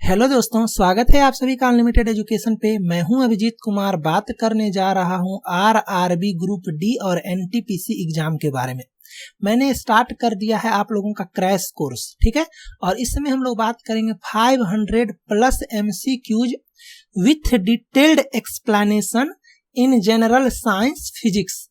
Hello दोस्तों, स्वागत है आप सभी का अनलिमिटेड एजुकेशन पे। मैं हूं अभिजीत कुमार, बात करने जा रहा हूं आरआरबी ग्रुप डी और एनटीपीसी एग्जाम के बारे में। मैंने स्टार्ट कर दिया है आप लोगों का क्रैश कोर्स, ठीक है। और इसमें हम लोग बात करेंगे 500 plus MCQs with detailed explanation in general science physics.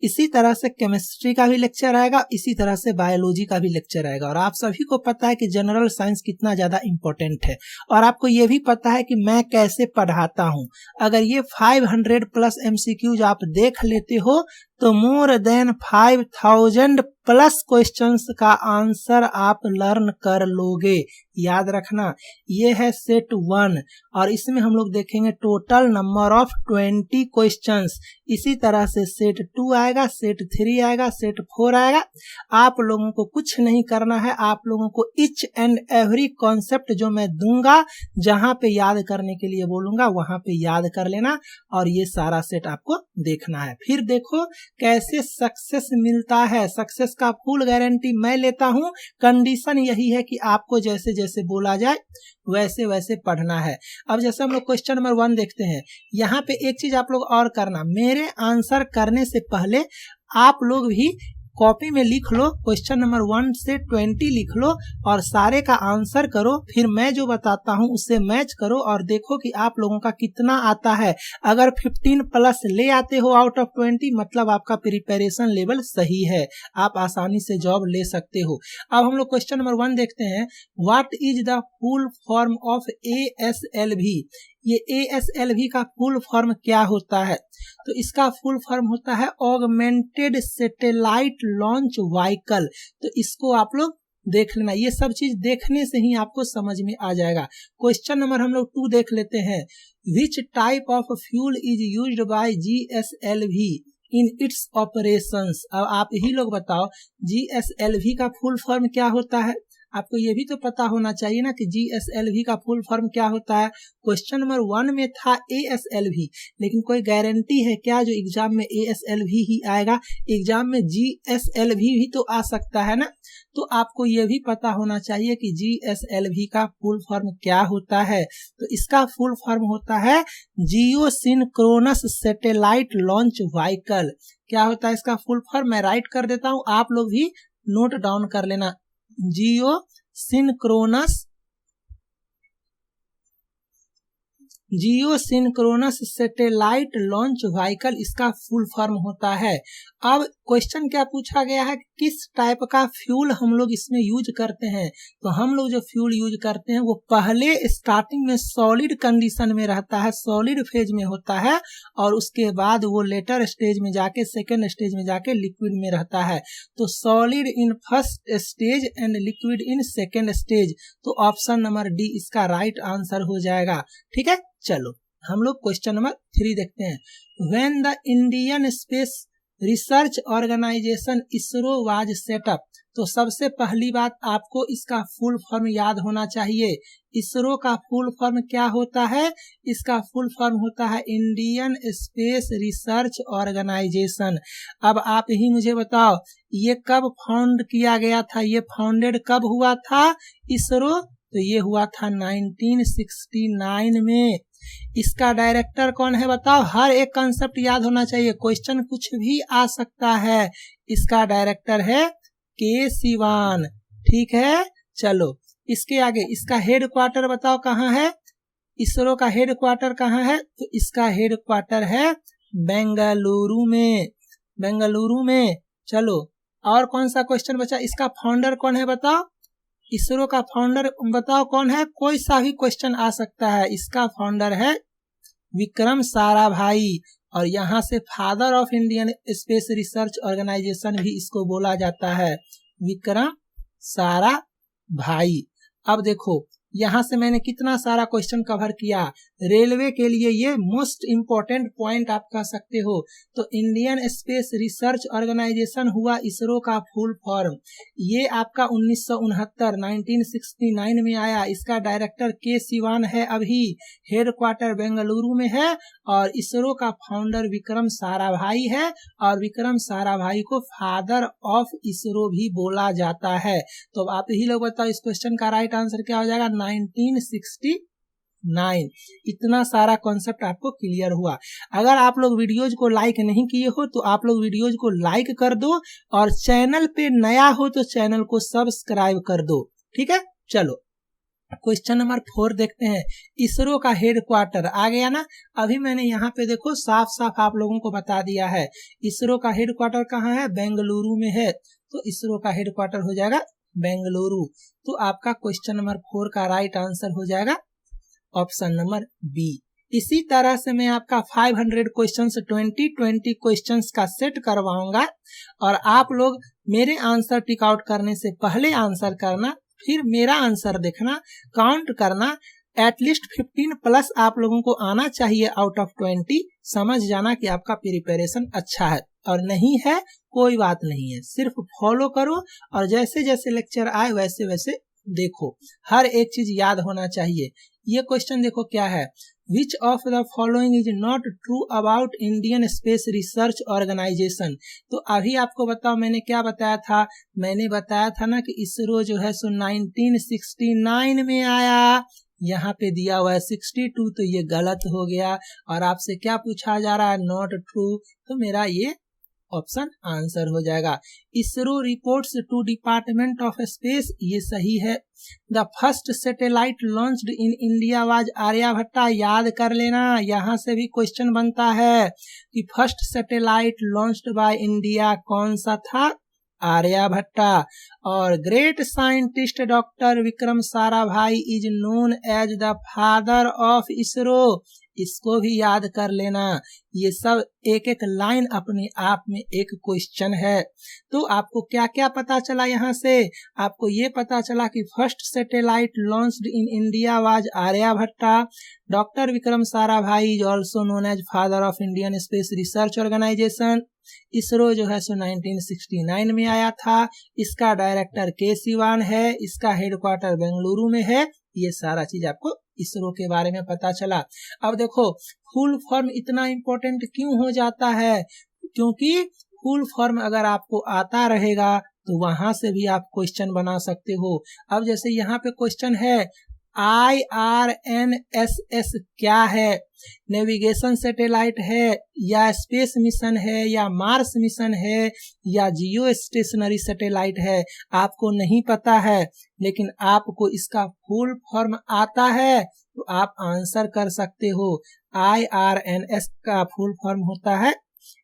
इसी तरह से केमिस्ट्री का भी लेक्चर आएगा, इसी तरह से बायोलॉजी का भी लेक्चर आएगा। और आप सभी को पता है कि जनरल साइंस कितना ज्यादा इंपॉर्टेंट है, और आपको ये भी पता है कि मैं कैसे पढ़ाता हूं। अगर ये 500 प्लस एमसीक्यूज आप देख लेते हो तो मोर देन 5000 प्लस क्वेश्चंस का आंसर आप लर्न कर लोगे। याद रखना, ये है सेट 1 और इसमें हम लोग देखेंगे टोटल नंबर ऑफ 20 क्वेश्चंस। इसी तरह से सेट 2 आएगा, सेट 3 आएगा, सेट 4 आएगा। आप लोगों को कुछ नहीं करना है, आप लोगों को ईच एंड एवरी कॉन्सेप्ट जो मैं दूंगा, जहां पे याद करने के लिए बोलूंगा वहां पे याद कर लेना, और ये सारा सेट आपको देखना है। फिर देखो कैसे सक्सेस मिलता है। सक्सेस का फुल गारंटी मैं लेता हूं। कंडीशन यही है कि आपको जैसे जैसे बोला जाए वैसे वैसे पढ़ना है। अब जैसे हम लोग क्वेश्चन नंबर 1 देखते हैं, यहाँ पे एक चीज आप लोग और करना, मेरे आंसर करने से पहले आप लोग भी कॉपी में लिख लो, क्वेश्चन नंबर 1 से 20 लिख लो और सारे का आंसर करो। फिर मैं जो बताता हूं उससे मैच करो और देखो कि आप लोगों का कितना आता है। अगर 15 प्लस ले आते हो आउट ऑफ 20, मतलब आपका प्रिपरेशन लेवल सही है, आप आसानी से जॉब ले सकते हो। अब हम लोग क्वेश्चन नंबर 1 देखते हैं। What is the full form of ASLV? ये ASLV का फुल फॉर्म क्या होता है? तो इसका फुल फॉर्म होता है ऑगमेंटेड सैटेलाइट लॉन्च व्हीकल। तो इसको आप लोग देख लेना, ये सब चीज देखने से ही आपको समझ में आ जाएगा। क्वेश्चन नंबर हम लोग 2 देख लेते हैं। Which type of fuel is used by GSLV in its operations? अब आप ही लोग बताओ, GSLV का फुल फॉर्म क्या होता है? आपको ये भी तो पता होना चाहिए ना कि GSLV का फुल फॉर्म क्या होता है। क्वेश्चन नंबर 1 में था ASLV, लेकिन कोई गारंटी है क्या जो एग्जाम में ASLV ही आएगा? एग्जाम में GSLV भी तो आ सकता है ना। तो आपको ये भी पता होना चाहिए कि GSLV का फुल फॉर्म क्या होता है। तो इसका फुल फॉर्म होता है जियो सिंक्रोनस सैटेलाइट लॉन्च व्हीकल। क्या होता है इसका फुल फॉर्म? मैं राइट कर देता हूं, आप लोग भी नोट डाउन कर लेना। जियो सिंक्रोनस सैटेलाइट लॉन्च व्हीकल इसका फुल फॉर्म होता है। अब क्वेश्चन क्या पूछा गया है, किस टाइप का फ्यूल हम लोग इसमें यूज करते हैं? तो हम लोग जो फ्यूल यूज करते हैं वो पहले स्टार्टिंग में सॉलिड कंडीशन में रहता है, सॉलिड फेज में होता है, और उसके बाद वो लेटर स्टेज में जाके, सेकेंड स्टेज में जाके लिक्विड में रहता है। तो solid in first stage and liquid in second stage. तो ऑप्शन नंबर डी इसका राइट आंसर हो जाएगा, ठीक है। चलो हम लोग क्वेश्चन नंबर 3 देखते हैं। When the Indian Space Research Organisation ISRO was set up? तो सबसे पहली बात आपको इसका फुल फॉर्म याद होना चाहिए। इसरो का फुल फॉर्म क्या होता है? इसका फुल फॉर्म होता है इंडियन स्पेस रिसर्च ऑर्गेनाइजेशन। अब आप ही मुझे बताओ, ये कब फाउंड किया गया था? ये फाउंडेड कब हुआ था इसरो? तो ये हुआ था 1969 में। इसका डायरेक्टर कौन है बताओ? हर एक कंसेप्ट याद होना चाहिए, क्वेश्चन कुछ भी आ सकता है। इसका डायरेक्टर है के सिवान, ठीक है। चलो इसके आगे इसका हेड क्वार्टर बताओ कहाँ है? इसरो का हेड क्वार्टर कहाँ है? तो इसका हेड क्वार्टर है बेंगलुरु में, बेंगलुरु में। चलो और कौन सा क्वेश्चन बचा? इसका फाउंडर कौन है बताओ? इसरो का फाउंडर बताओ कौन है? कोई सा भी क्वेश्चन आ सकता है। इसका फाउंडर है विक्रम साराभाई, और यहाँ से father of Indian Space Research Organisation भी इसको बोला जाता है, विक्रम साराभाई। अब देखो यहाँ से मैंने कितना सारा क्वेश्चन कवर किया। रेलवे के लिए ये मोस्ट इम्पोर्टेंट पॉइंट आप कह सकते हो। तो इंडियन स्पेस रिसर्च ऑर्गेनाइजेशन हुआ इसरो का फुल फॉर्म। ये आपका 1969 में आया। इसका डायरेक्टर के सिवान है, अभी हेड क्वार्टर बेंगलुरु में है, और इसरो का फाउंडर विक्रम साराभाई है, और विक्रम साराभाई को फादर ऑफ इसरो भी बोला जाता है। तो आप ही लोग बताओ इस क्वेश्चन का राइट आंसर क्या हो जाएगा? 1969। इतना सारा कॉन्सेप्ट आपको क्लियर हुआ। अगर आप लोग वीडियोज को लाइक नहीं किए हो तो आप लोग वीडियोज को लाइक कर दो, और चैनल पे नया हो तो चैनल को सब्सक्राइब कर दो। ठीक है, चलो क्वेश्चन नंबर 4 देखते हैं। इसरो का हेडक्वार्टर आ गया ना। अभी मैंने यहाँ पे देखो साफ साफ आप लोगों को बता दिया है, इसरो का हेडक्वार्टर कहाँ है, बेंगलुरु में है। तो इसरो का हेडक्वार्टर हो जाएगा बेंगलुरु। तो आपका क्वेश्चन नंबर 4 का राइट आंसर हो जाएगा ऑप्शन नंबर बी। इसी तरह से मैं आपका 500 क्वेश्चंस 2020 क्वेश्चंस का सेट करवाऊंगा, और आप लोग मेरे आंसर टिक आउट करने से पहले आंसर करना, फिर मेरा आंसर देखना, काउंट करना। एटलीस्ट 15 प्लस आप लोगों को आना चाहिए आउट ऑफ 20। समझ जाना कि आपका प्रिपरेशन अच्छा है, और नहीं है कोई बात नहीं है, सिर्फ फॉलो करो और जैसे जैसे लेक्चर आए वैसे वैसे देखो। हर एक चीज याद होना चाहिए। ये क्वेश्चन देखो क्या है, which of the following is not true about Indian Space Research Organisation. तो अभी आपको बताओ मैंने क्या बताया था, मैंने बताया था ना कि इसरो जो है सो 1969 में आया। यहाँ पे दिया हुआ है 62, तो ये गलत हो गया। और आपसे क्या पूछा जा रहा है, नॉट ट्रू, तो मेरा ये ऑप्शन आंसर हो जाएगा। ISRO reports to Department of Space, ये सही है। The first satellite launched in India was Aryabhatta, याद कर लेना, यहाँ से भी क्वेश्चन बनता है कि first satellite launched by India कौन सा था, आर्यभट्टा। और great scientist doctor Vikram Sarabhai is known as the father of ISRO, इसको भी याद कर लेना। ये सब एक एक लाइन अपने आप में एक क्वेश्चन है। तो आपको क्या क्या पता चला यहाँ से, आपको ये पता चला कि first satellite launched in India was Aryabhatta, doctor Vikram Sarabhai is also known as father of Indian Space Research Organisation. ISRO जो है सो 1969 में आया था, इसका डायरेक्टर के सिवान है, इसका हेडक्वार्टर बेंगलुरु में है। ये सारा चीज आपको इसरो के बारे में पता चला। अब देखो फुल फॉर्म इतना इम्पोर्टेंट क्यों हो जाता है, क्योंकि फुल फॉर्म अगर आपको आता रहेगा तो वहां से भी आप क्वेश्चन बना सकते हो। अब जैसे यहाँ पे क्वेश्चन है IRNSS क्या है, नेविगेशन सैटेलाइट है या स्पेस मिशन है या मार्स मिशन है या जियो स्टेशनरी सैटेलाइट है, आपको नहीं पता है, लेकिन आपको इसका फुल फॉर्म आता है तो आप आंसर कर सकते हो। IRNS का फुल फॉर्म होता है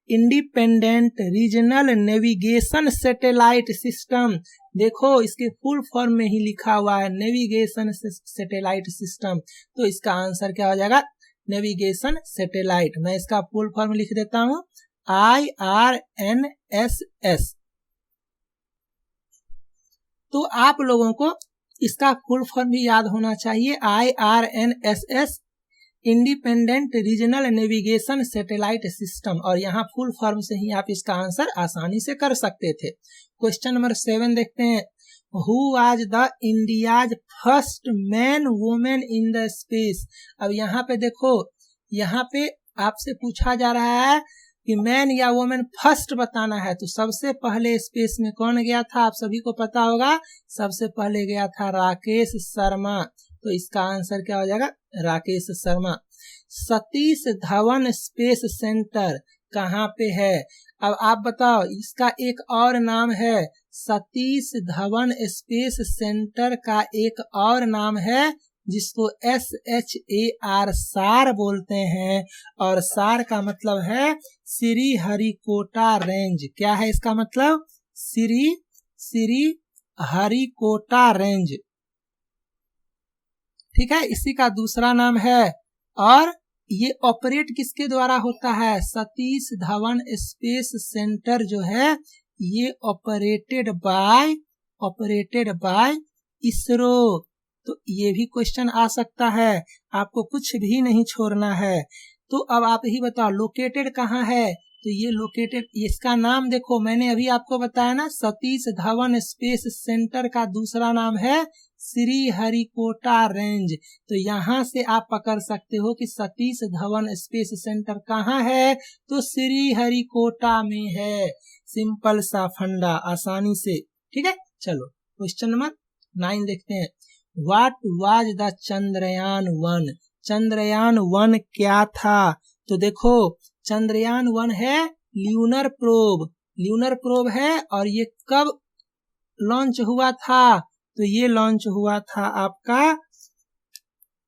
independent regional navigation satellite system. देखो इसके फुल फॉर्म में ही लिखा हुआ है नेविगेशन सैटेलाइट सिस्टम, तो इसका आंसर क्या हो जाएगा, नेविगेशन सैटेलाइट। मैं इसका फुल फॉर्म लिख देता हूं IRNSS। तो आप लोगों को इसका फुल फॉर्म भी याद होना चाहिए, IRNSS independent regional navigation satellite system, और यहाँ फुल फॉर्म से ही आप इसका आंसर आसानी से कर सकते थे। क्वेश्चन नंबर 7 देखते हैं। Who was the India's first man women in the space. अब यहाँ पे देखो, यहाँ पे आपसे पूछा जा रहा है कि मैन या वुमेन फर्स्ट बताना है, तो सबसे पहले स्पेस में कौन गया था, आप सभी को पता होगा, सबसे पहले गया था राकेश शर्मा। तो इसका आंसर क्या हो जाएगा, राकेश शर्मा। सतीश धवन स्पेस सेंटर कहाँ पे है, अब आप बताओ, इसका एक और नाम है, सतीश धवन स्पेस सेंटर का एक और नाम है जिसको SHAR सार बोलते हैं, और सार का मतलब है श्री हरिकोटा रेंज। क्या है इसका मतलब, श्री हरिकोटा रेंज, ठीक है, इसी का दूसरा नाम है। और ये ऑपरेट किसके द्वारा होता है, सतीश धवन स्पेस सेंटर जो है ये ऑपरेटेड बाय इसरो। तो ये भी क्वेश्चन आ सकता है, आपको कुछ भी नहीं छोड़ना है। तो अब आप ही बताओ लोकेटेड कहाँ है, तो ये लोकेटेड, इसका नाम देखो मैंने अभी आपको बताया ना, सतीश धवन स्पेस सेंटर का दूसरा नाम है श्री हरिकोटा रेंज। तो यहाँ से आप पकड़ सकते हो कि सतीश धवन स्पेस सेंटर कहाँ है, तो श्री हरिकोटा में है। सिंपल सा फंडा, आसानी से, ठीक है। चलो क्वेश्चन नंबर 9 देखते हैं। What was the Chandrayaan 1? Chandrayaan 1 क्या था? तो देखो चंद्रयान 1 है ल्यूनर प्रोब है, और ये कब लॉन्च हुआ था? तो ये लॉन्च हुआ था आपका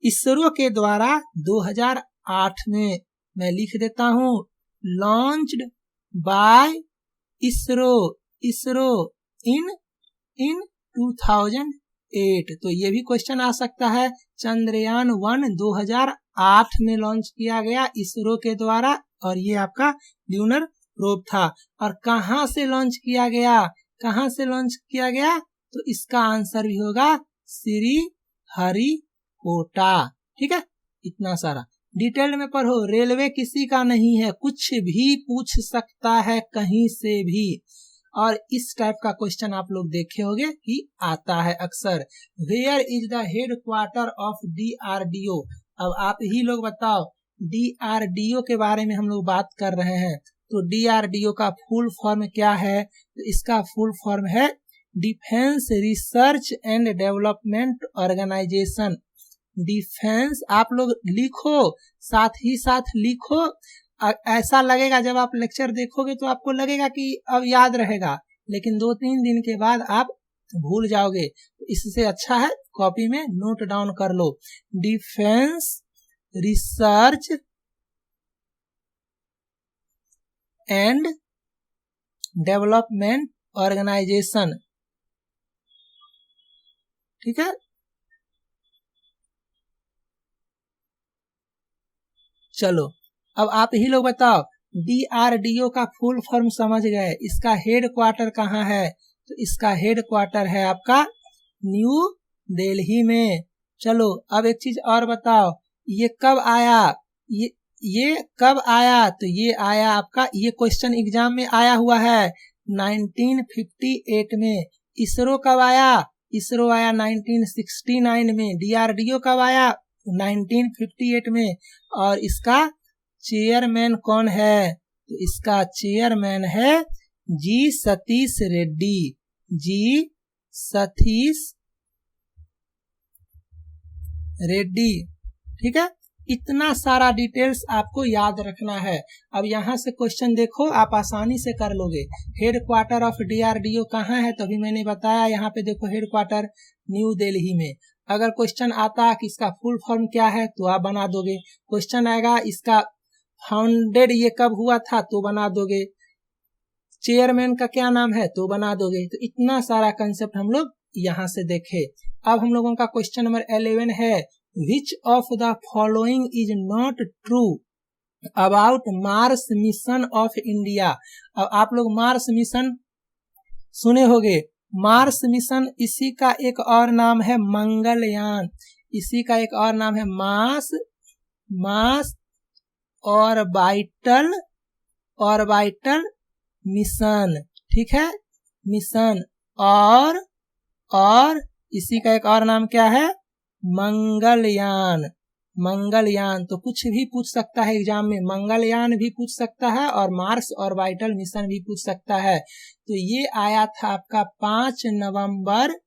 इसरो के द्वारा 2008 में। मैं लिख देता हूं, लॉन्च्ड बाय इसरो इन 2008। तो ये भी क्वेश्चन आ सकता है। चंद्रयान 1 2008 में लॉन्च किया गया इसरो के द्वारा, और ये आपका ल्यूनर प्रोब था। और कहां से लॉन्च किया गया? तो इसका आंसर भी होगा श्री हरिकोटा। ठीक है, इतना सारा डिटेल में पढ़ो। रेलवे किसी का नहीं है, कुछ भी पूछ सकता है कहीं से भी। और इस टाइप का क्वेश्चन आप लोग देखे होंगे कि आता है अक्सर। Where is the head quarter of DRDO? अब आप ही लोग बताओ, DRDO के बारे में हम लोग बात कर रहे हैं, तो DRDO का फुल फॉर्म क्या है? तो इसका फुल फॉर्म है Defence research and development Organisation. Defence आप लोग लिखो, साथ ही साथ लिखो। ऐसा लगेगा जब आप लेक्चर देखोगे तो आपको लगेगा कि अब याद रहेगा, लेकिन 2-3 दिन के बाद आप भूल जाओगे। इससे अच्छा है कॉपी में नोट डाउन कर लो। Defence research and development organisation. ठीक है, चलो अब आप ही लोग बताओ, DRDO का फुल फॉर्म समझ गए, इसका हेड क्वार्टर कहाँ है? तो इसका हेड क्वार्टर है आपका न्यू दिल्ली में। चलो अब एक चीज और बताओ, ये कब आया? ये कब आया? तो ये आया आपका, ये क्वेश्चन एग्जाम में आया हुआ है 1958 में। इसरो कब आया? इसरो आया 1969 में। DRDO कब आया? 1958 में। और इसका चेयरमैन कौन है? तो इसका चेयरमैन है जी सतीश रेड्डी। ठीक है, इतना सारा डिटेल्स आपको याद रखना है। अब यहाँ से क्वेश्चन देखो, आप आसानी से कर लोगे। हेड क्वार्टर ऑफ DRDO कहाँ है? तो अभी मैंने बताया, यहाँ पे देखो हेड क्वार्टर न्यू दिल्ली में। अगर क्वेश्चन आता कि इसका फुल फॉर्म क्या है तो आप बना दोगे। क्वेश्चन आएगा इसका फाउंडेड ये कब हुआ था तो बना दोगे। चेयरमैन का क्या नाम है तो बना दोगे। तो इतना सारा कंसेप्ट हम लोग यहाँ से देखे। अब हम लोगों का क्वेश्चन नंबर 11 है, which of the following is not true about Mars mission of India? अब आप लोग मार्स मिशन सुने होंगे। मार्स मिशन, इसी का एक और नाम है मंगलयान। इसी का एक और नाम है मार्स ऑर्बिटल मिशन। ठीक है, मिशन। और इसी का एक और नाम क्या है? मंगलयान। तो कुछ भी पूछ सकता है एग्जाम में, मंगलयान भी पूछ सकता है और मार्स ऑर्बिटल मिशन भी पूछ सकता है। तो ये आया था आपका 5 नवंबर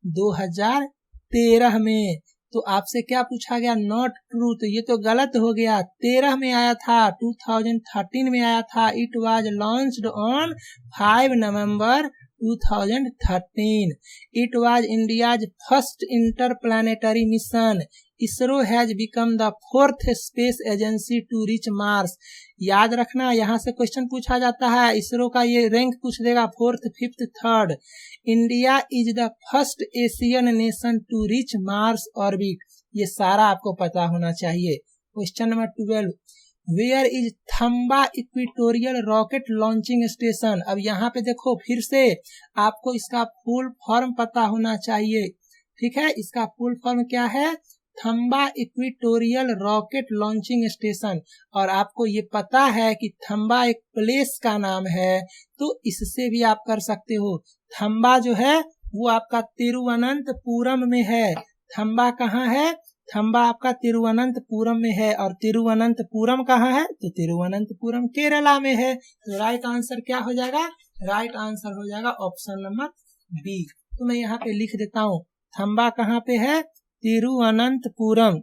2013 में। तो आपसे क्या पूछा गया? नॉट ट्रू, तो ये तो गलत हो गया। 13 में आया था, 2013 में आया था। It was launched on 5 November 2013. It was India's first interplanetary mission. ISRO has become the 4th space agency to reach Mars. याद रखना, यहाँ से क्वेश्चन पूछा जाता है, इसरो का ये रैंक पूछ देगा 4th, 5th, 3rd. India is the first Asian nation to reach Mars orbit. ये सारा आपको पता होना चाहिए। Question number 12, where is Thumba equatorial rocket launching station? अब यहाँ पे देखो, फिर से आपको इसका फुल फॉर्म पता होना चाहिए। ठीक है, इसका फुल फॉर्म क्या है? थम्बा इक्वेटोरियल रॉकेट लॉन्चिंग स्टेशन। और आपको ये पता है कि थम्बा एक प्लेस का नाम है, तो इससे भी आप कर सकते हो। थम्बा जो है वो आपका तिरुवनंतपुरम में है। थम्बा कहाँ है? थम्बा आपका तिरुवनंतपुरम में है। और तिरुवनंतपुरम कहाँ है? तो तिरुवनंतपुरम केरला में है। तो राइट आंसर क्या हो जाएगा? राइट आंसर हो जाएगा ऑप्शन नंबर बी। तो मैं यहाँ पे लिख देता हूँ, थंबा कहाँ पे है? तिरुवनंतपुरम।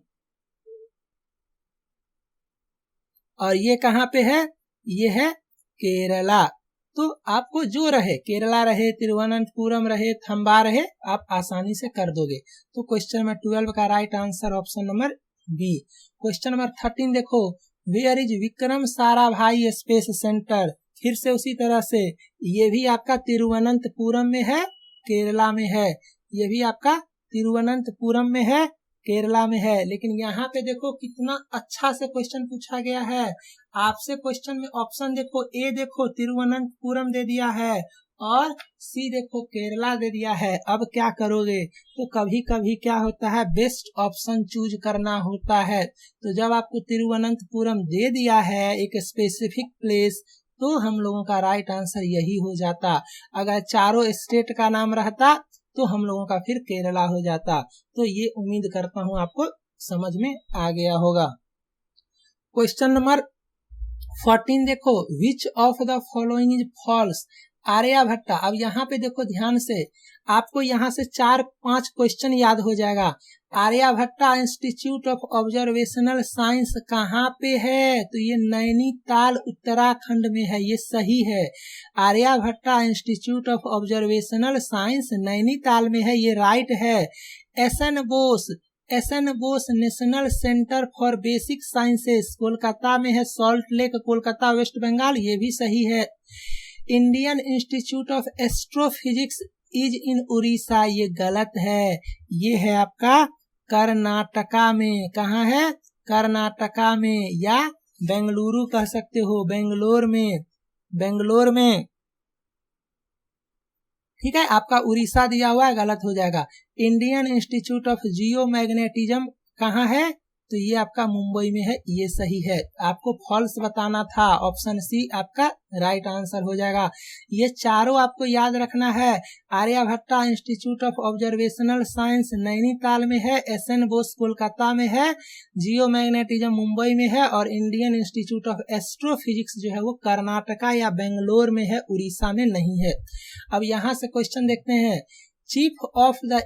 और ये कहाँ पे है? ये है केरला। तो आपको जो रहे, केरला रहे, तिरुवनंतपुरम रहे, थंबा रहे, आप आसानी से कर दोगे। तो क्वेश्चन नंबर 12 का right answer option number B. Question number 13 देखो, where is Vikram Sarabhai Space Centre? फिर से उसी तरह से, ये भी आपका तिरुवनंतपुरम में है, केरला में है। ये भी आपका तिरुवनंतपुरम में है, केरला में है। लेकिन यहाँ पे देखो कितना अच्छा से क्वेश्चन पूछा गया है। आपसे क्वेश्चन में ऑप्शन देखो, ए देखो तिरुवनंतपुरम दे दिया है और सी देखो केरला दे दिया है। अब क्या करोगे? तो कभी कभी क्या होता है, बेस्ट ऑप्शन चूज करना होता है। तो जब आपको तिरुवनंतपुरम दे दिया है, एक स्पेसिफिक प्लेस, तो हम लोगों का राइट आंसर यही हो जाता। अगर चारों स्टेट का नाम रहता तो हम लोगों का फिर केरला हो जाता। तो ये उम्मीद करता हूं आपको समझ में आ गया होगा। क्वेश्चन नंबर 14 देखो, which of the following is false? Aryabhatta. अब यहाँ पे देखो ध्यान से, आपको यहाँ से 4-5 क्वेश्चन याद हो जाएगा। Aryabhatta Institute of Observational Science कहाँ पे है? तो ये नैनीताल उत्तराखंड में है, ये सही है। Aryabhatta Institute of Observational Science Nainital में है, ये राइट है। SN Bose National Centre for Basic Sciences Kolkata में है, सॉल्ट लेक कोलकाता वेस्ट बंगाल, ये भी सही है। Indian Institute of Astrophysics is in Orissa, ये गलत है। ये है आपका कर्नाटका में। कहाँ है? कर्नाटका में, या बेंगलुरु कह सकते हो, बेंगलोर में। ठीक है, आपका उड़ीसा दिया हुआ है, गलत हो जाएगा। Indian Institute of geo magnetism कहाँ है? तो ये आपका मुंबई में है, ये सही है। आपको फॉल्स बताना था, ऑप्शन सी आपका राइट आंसर हो जाएगा। ये चारों आपको याद रखना है। Aryabhatta Institute of Observational Science Nainital में है, एसएन बोस कोलकाता में है, जियो मैग्नेटिज्म मुंबई में है, और इंडियन इंस्टीट्यूट ऑफ एस्ट्रोफिजिक्स जो है वो कर्नाटका या बेंगलोर में है, उड़ीसा में नहीं है। अब यहाँ से क्वेश्चन देखते हैं, चीफ ऑफ द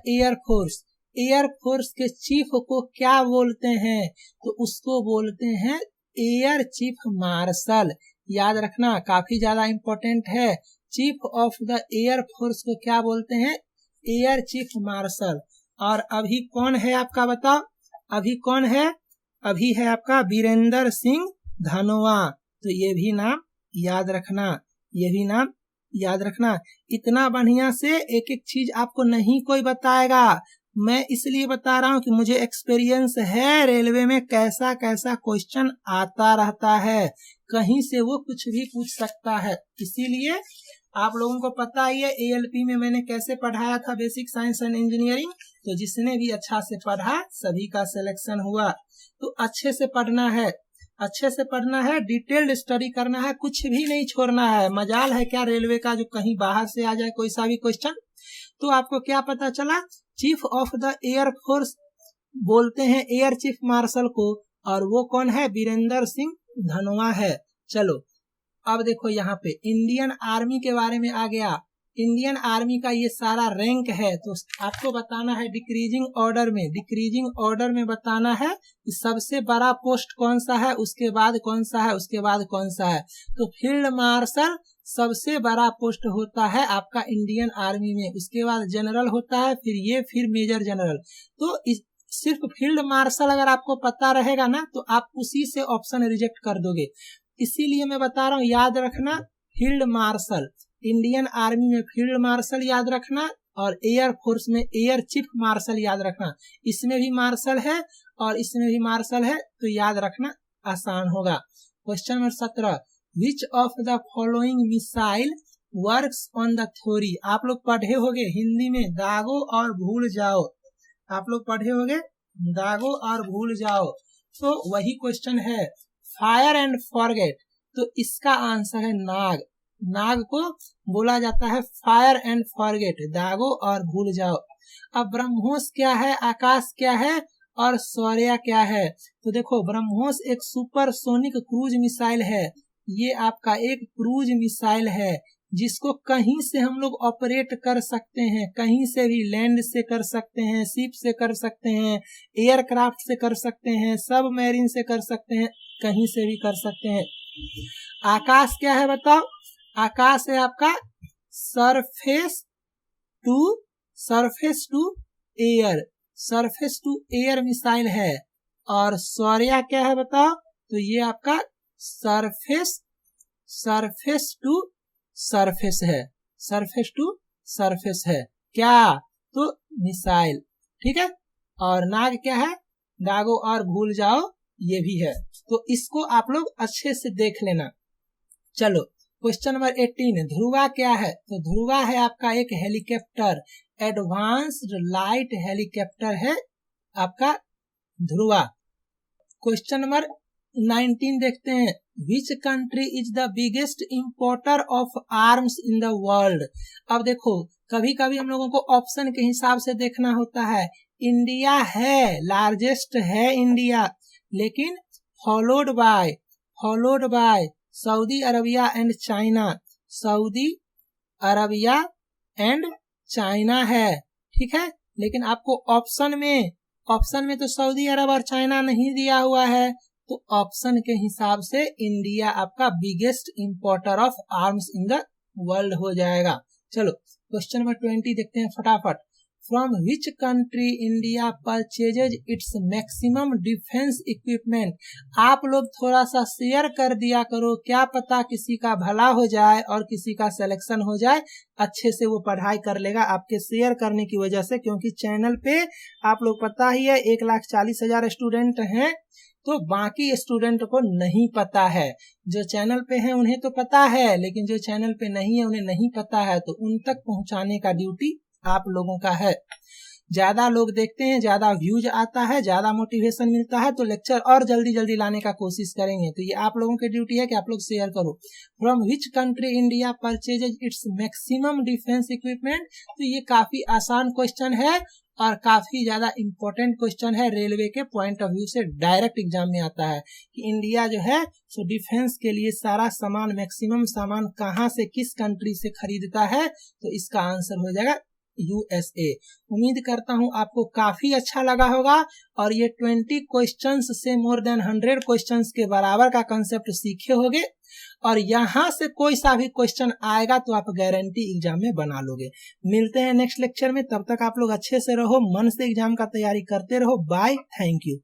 एयरफोर्स के चीफ को क्या बोलते हैं? तो उसको बोलते हैं एयर चीफ मार्शल। याद रखना, काफी ज्यादा इंपॉर्टेंट है। चीफ ऑफ द एयरफोर्स को क्या बोलते हैं? Air chief marshal. और अभी कौन है आपका, बताओ अभी कौन है? अभी है आपका वीरेंद्र सिंह धनोआ। तो ये भी नाम याद रखना, इतना बढ़िया से एक एक चीज आपको नहीं कोई बताएगा। मैं इसलिए बता रहा हूँ कि मुझे एक्सपीरियंस है रेलवे में, कैसा कैसा क्वेश्चन आता रहता है, कहीं से वो कुछ भी पूछ सकता है। इसीलिए आप लोगों को पता ही है एएलपी में मैंने कैसे पढ़ाया था, बेसिक साइंस एंड इंजीनियरिंग। तो जिसने भी अच्छा से पढ़ा सभी का सिलेक्शन हुआ। तो अच्छे से पढ़ना है, डिटेल्ड स्टडी करना है, कुछ भी नहीं छोड़ना है। मजाल है क्या रेलवे का जो कहीं बाहर से आ जाए कोई सा भी क्वेश्चन। तो आपको क्या पता चला, chief of the air force बोलते हैं एयर चीफ मार्शल को, और वो कौन है? वीरेंद्र सिंह धनोआ है। चलो अब देखो यहाँ पे इंडियन आर्मी के बारे में आ गया। इंडियन आर्मी का ये सारा रैंक है, तो आपको बताना है डिक्रीजिंग ऑर्डर में बताना है कि सबसे बड़ा पोस्ट कौन सा है, उसके बाद कौन सा है, उसके बाद कौन सा है। तो फील्ड मार्शल सबसे बड़ा पोस्ट होता है आपका इंडियन आर्मी में, उसके बाद जनरल होता है, फिर मेजर जनरल। तो सिर्फ फील्ड मार्शल अगर आपको पता रहेगा ना, तो आप उसी से ऑप्शन रिजेक्ट कर दोगे। इसीलिए मैं बता रहा हूँ, याद रखना फील्ड मार्शल, इंडियन आर्मी में फील्ड मार्शल याद रखना, और एयर फोर्स में एयर चीफ मार्शल याद रखना। इसमें भी मार्शल है और इसमें भी मार्शल है, तो याद रखना आसान होगा। Question number 17, which of the following missile works on the theory? आप लोग पढ़े होंगे हिंदी में दागो और भूल जाओ, आप लोग पढ़े होंगे दागो और भूल जाओ। तो वही क्वेश्चन है, फायर एंड फॉरगेट। तो इसका आंसर है नाग को बोला जाता है फायर एंड फॉरगेट, दागो और भूल जाओ। अब ब्रह्मोस क्या है, आकाश क्या है, और शौर्य क्या है? तो देखो ब्रह्मोस एक सुपरसोनिक क्रूज मिसाइल है, ये आपका एक क्रूज मिसाइल है, जिसको कहीं से हम लोग ऑपरेट कर सकते हैं, कहीं से भी, लैंड से कर सकते हैं, शिप से कर सकते हैं, एयरक्राफ्ट से कर सकते हैं, सब मैरिन से कर सकते हैं, कहीं से भी कर सकते हैं। आकाश क्या है बताओ? आकाश है आपका surface to air, surface to air missile है। और शौर्य क्या है बताओ? तो ये आपका सरफेस टू सरफेस है, सरफेस टू सरफेस है क्या? तो मिसाइल, ठीक है। और नाग क्या है? नागो और भूल जाओ, ये भी है। तो इसको आप लोग अच्छे से देख लेना। चलो क्वेश्चन नंबर 18, ध्रुवा क्या है? तो ध्रुवा है आपका एक हेलीकॉप्टर, एडवांस्ड लाइट हेलीकॉप्टर है आपका ध्रुवा। क्वेश्चन नंबर 19 देखते हैं, which country is the biggest importer of arms in the world? अब देखो कभी कभी हम लोगों को ऑप्शन के हिसाब से देखना होता है। इंडिया है, लार्जेस्ट है इंडिया, लेकिन followed by Saudi Arabia and China, Saudi Arabia and China है, ठीक है। लेकिन आपको ऑप्शन में तो सऊदी अरब और चाइना नहीं दिया हुआ है, तो ऑप्शन के हिसाब से इंडिया आपका biggest importer of arms in the world हो जाएगा। चलो क्वेश्चन नंबर 20 देखते हैं फटाफट। From which country India purchases its maximum defence equipment? आप लोग थोड़ा सा शेयर कर दिया करो, क्या पता किसी का भला हो जाए और किसी का सिलेक्शन हो जाए, अच्छे से वो पढ़ाई कर लेगा आपके शेयर करने की वजह से। क्योंकि चैनल पे आप लोग पता ही है 1,40,000 स्टूडेंट हैं, तो बाकी स्टूडेंट को नहीं पता है। जो चैनल पे है उन्हें तो पता है, लेकिन जो चैनल पे नहीं है उन्हें नहीं पता है, तो उन तक पहुंचाने का ड्यूटी आप लोगों का है। ज्यादा लोग देखते हैं, ज्यादा व्यूज आता है, ज्यादा मोटिवेशन मिलता है, तो लेक्चर और जल्दी जल्दी लाने का कोशिश करेंगे। तो ये आप लोगों की ड्यूटी है कि आप लोग शेयर करो। From which country India purchases its maximum defence equipment? तो ये काफी आसान क्वेश्चन है और काफी ज्यादा इंपॉर्टेंट क्वेश्चन है, रेलवे के पॉइंट ऑफ व्यू से डायरेक्ट एग्जाम में आता है कि इंडिया जो है सो डिफेंस के लिए सारा सामान, मैक्सिमम सामान कहाँ से, किस कंट्री से खरीदता है। तो इसका आंसर हो जाएगा USA। उम्मीद करता हूं आपको काफी अच्छा लगा होगा और ये 20 क्वेश्चंस से मोर देन 100 क्वेश्चंस के बराबर का कंसेप्ट सीखे होगे। और यहाँ से कोई सा भी क्वेश्चन आएगा तो आप गारंटी एग्जाम में बना लोगे। मिलते हैं नेक्स्ट लेक्चर में, तब तक आप लोग अच्छे से रहो, मन से एग्जाम का तैयारी करते रहो। Bye, thank you.